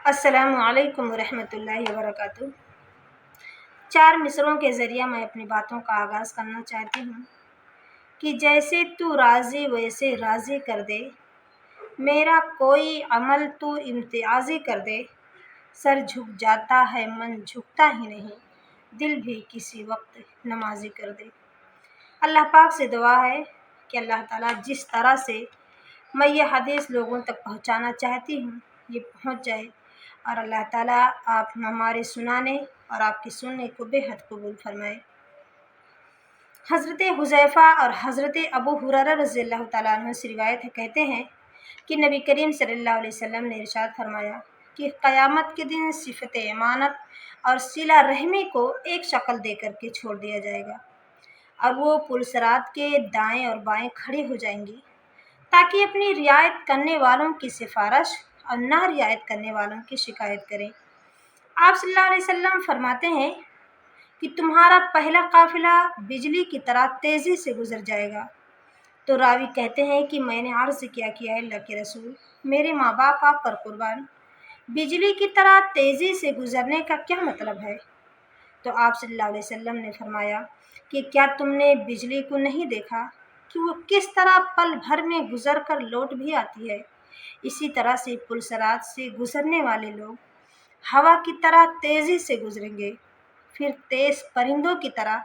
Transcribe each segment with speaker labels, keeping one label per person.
Speaker 1: السلام علیکم ورحمۃ اللہ وبرکاتہ۔ 4 مصروں کے ذریعہ میں اپنی باتوں کا آغاز کرنا چاہتی ہوں کہ جیسے تو راضی ویسے راضی کر دے، میرا کوئی عمل تو امتیازی کر دے، سر جھک جاتا ہے من جھکتا ہی نہیں، دل بھی کسی وقت نمازی کر دے۔ اللہ پاک سے دعا ہے کہ اللہ تعالیٰ جس طرح سے میں یہ حدیث لوگوں تک پہنچانا چاہتی ہوں یہ پہنچ جائے، اور اللہ تعالیٰ آپ ہمارے سنانے اور آپ کے سننے کو بے حد قبول فرمائے۔ حضرت حذیفہ اور حضرت ابو ہریرہ رضی اللہ تعالیٰ عنہ سے روایت ہے، کہتے ہیں کہ نبی کریم صلی اللہ علیہ وسلم نے ارشاد فرمایا کہ قیامت کے دن صفت امانت اور صلہ رحمی کو ایک شکل دے کر کے چھوڑ دیا جائے گا، اور وہ پل صراط کے دائیں اور بائیں کھڑی ہو جائیں گی تاکہ اپنی رعایت کرنے والوں کی سفارش اور نہ رعایت کرنے والوں کی شکایت کریں۔ آپ صلی اللہ علیہ وسلم فرماتے ہیں کہ تمہارا پہلا قافلہ بجلی کی طرح تیزی سے گزر جائے گا۔ تو راوی کہتے ہیں کہ میں نے عرض کیا کہ اے اللہ کے رسول، میرے ماں باپ آپ پر قربان، بجلی کی طرح تیزی سے گزرنے کا کیا مطلب ہے؟ تو آپ صلی اللہ علیہ وسلم نے فرمایا کہ کیا تم نے بجلی کو نہیں دیکھا کہ وہ کس طرح پل بھر میں گزر کر لوٹ بھی آتی ہے؟ اسی طرح سے پل صراط سے گزرنے والے لوگ ہوا کی طرح تیزی سے گزریں گے، پھر تیز پرندوں کی طرح،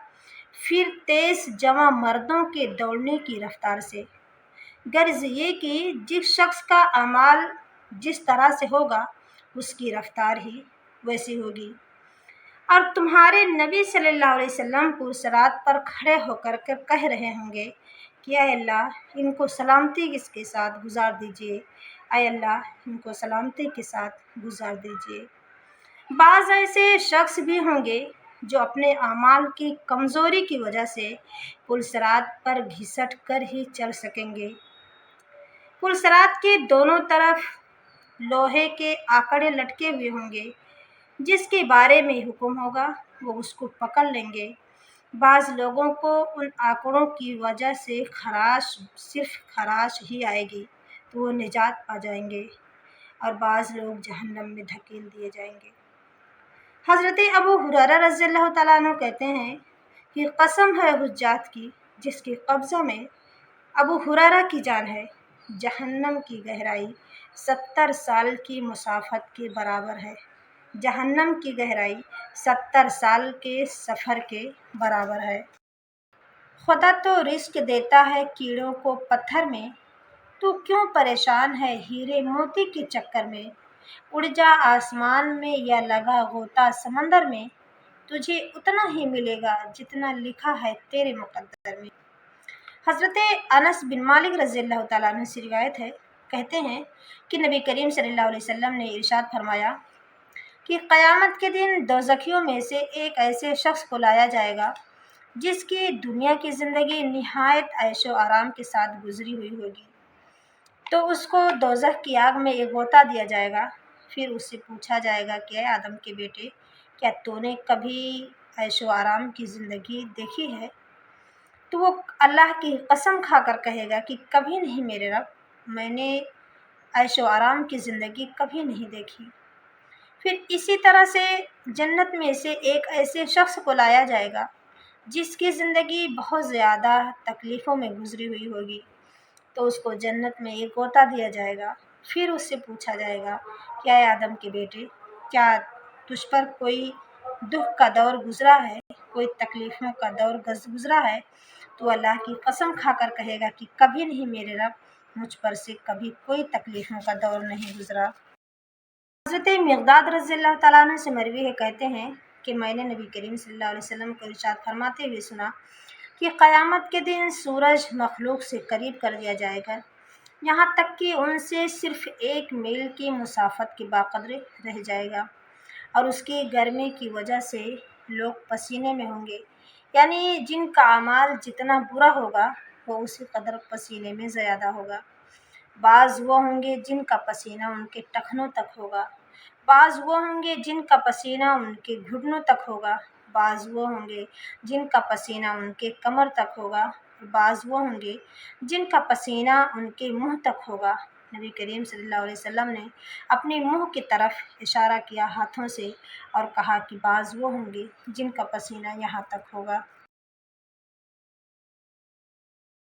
Speaker 1: پھر تیز جواں مردوں کے دوڑنے کی رفتار سے۔ غرض یہ کہ جس شخص کا اعمال جس طرح سے ہوگا اس کی رفتار ہی ویسی ہوگی۔ اور تمہارے نبی صلی اللہ علیہ وسلم پل صراط پر کھڑے ہو کر کہہ رہے ہوں گے کہ اے اللہ ان کو سلامتی کے ساتھ گزار دیجیے، اے اللہ ان کو سلامتی کے ساتھ گزار دیجیے۔ بعض ایسے شخص بھی ہوں گے جو اپنے اعمال کی کمزوری کی وجہ سے پل صراط پر گھسٹ کر ہی چل سکیں گے۔ پل صراط کے دونوں طرف لوہے کے آکڑے لٹکے ہوئے ہوں گے، جس کے بارے میں حکم ہوگا وہ اس کو پکڑ لیں گے۔ بعض لوگوں کو ان آکڑوں کی وجہ سے صرف خراش ہی آئے گی تو وہ نجات پا جائیں گے، اور بعض لوگ جہنم میں دھکیل دیے جائیں گے۔ حضرت ابو ہریرہ رضی اللہ تعالیٰ عنہ کہتے ہیں کہ قسم ہے حجات کی جس کے قبضہ میں ابو ہریرہ کی جان ہے، جہنم کی گہرائی 70 سال کی مسافت کے برابر ہے، جہنم کی گہرائی 70 سال کے سفر کے برابر ہے۔ خدا تو رزق دیتا ہے کیڑوں کو پتھر میں، تو کیوں پریشان ہے ہیرے موتی کے چکر میں؟ اڑ جا آسمان میں یا لگا غوطہ سمندر میں، تجھے اتنا ہی ملے گا جتنا لکھا ہے تیرے مقدر میں۔ حضرت انس بن مالک رضی اللہ تعالیٰ عنہ سے روایت ہے، کہتے ہیں کہ نبی کریم صلی اللہ علیہ وسلم نے ارشاد فرمایا کہ قیامت کے دن دوزخیوں میں سے ایک ایسے شخص کو لایا جائے گا جس کی دنیا کی زندگی نہایت عیش و آرام کے ساتھ گزری ہوئی ہوگی۔ تو اس کو دوزخ کی آگ میں ایک غوطہ دیا جائے گا، پھر اس سے پوچھا جائے گا کہ اے آدم کے بیٹے، کیا تو نے کبھی عیش و آرام کی زندگی دیکھی ہے؟ تو وہ اللہ کی قسم کھا کر کہے گا کہ کبھی نہیں میرے رب، میں نے عیش و آرام کی زندگی کبھی نہیں دیکھی۔ پھر اسی طرح سے جنت میں سے ایک ایسے شخص کو لایا جائے گا جس کی زندگی بہت زیادہ تکلیفوں میں گزری ہوئی ہوگی، تو اس کو جنت میں ایک غوطہ دیا جائے گا، پھر اس سے پوچھا جائے گا کہ اے آدم کے بیٹے، کیا تجھ پر کوئی دکھ کا دور گزرا ہے، کوئی تکلیفوں کا دور گزرا ہے؟ تو اللہ کی قسم کھا کر کہے گا کہ کبھی نہیں میرے رب، مجھ پر سے کبھی کوئی تکلیفوں کا دور نہیں گزرا۔ حضرت مقداد رضی اللہ تعالیٰ عنہ سے مروی ہے، کہتے ہیں کہ میں نے نبی کریم صلی اللہ علیہ وسلم کو ارشاد فرماتے ہوئے سنا کہ قیامت کے دن سورج مخلوق سے قریب کر دیا جائے گا، یہاں تک کہ ان سے صرف 1 میل کی مسافت کے باقدر رہ جائے گا، اور اس کی گرمی کی وجہ سے لوگ پسینے میں ہوں گے، یعنی جن کا اعمال جتنا برا ہوگا وہ اسی قدر پسینے میں زیادہ ہوگا۔ بعض وہ ہوں گے جن کا پسینہ ان کے ٹخنوں تک ہوگا، بعض وہ ہوں گے جن کا پسینہ ان کے گھٹنوں تک ہوگا، بعض وہ ہوں گے جن کا پسینہ ان کے کمر تک ہوگا، بعض وہ ہوں گے جن کا پسینہ ان کے منہ تک ہوگا، نبی کریم صلی اللہ علیہ وسلم نے اپنی منہ کی طرف اشارہ کیا ہاتھوں سے اور کہا کہ بعض وہ ہوں گے جن کا پسینہ یہاں تک ہوگا۔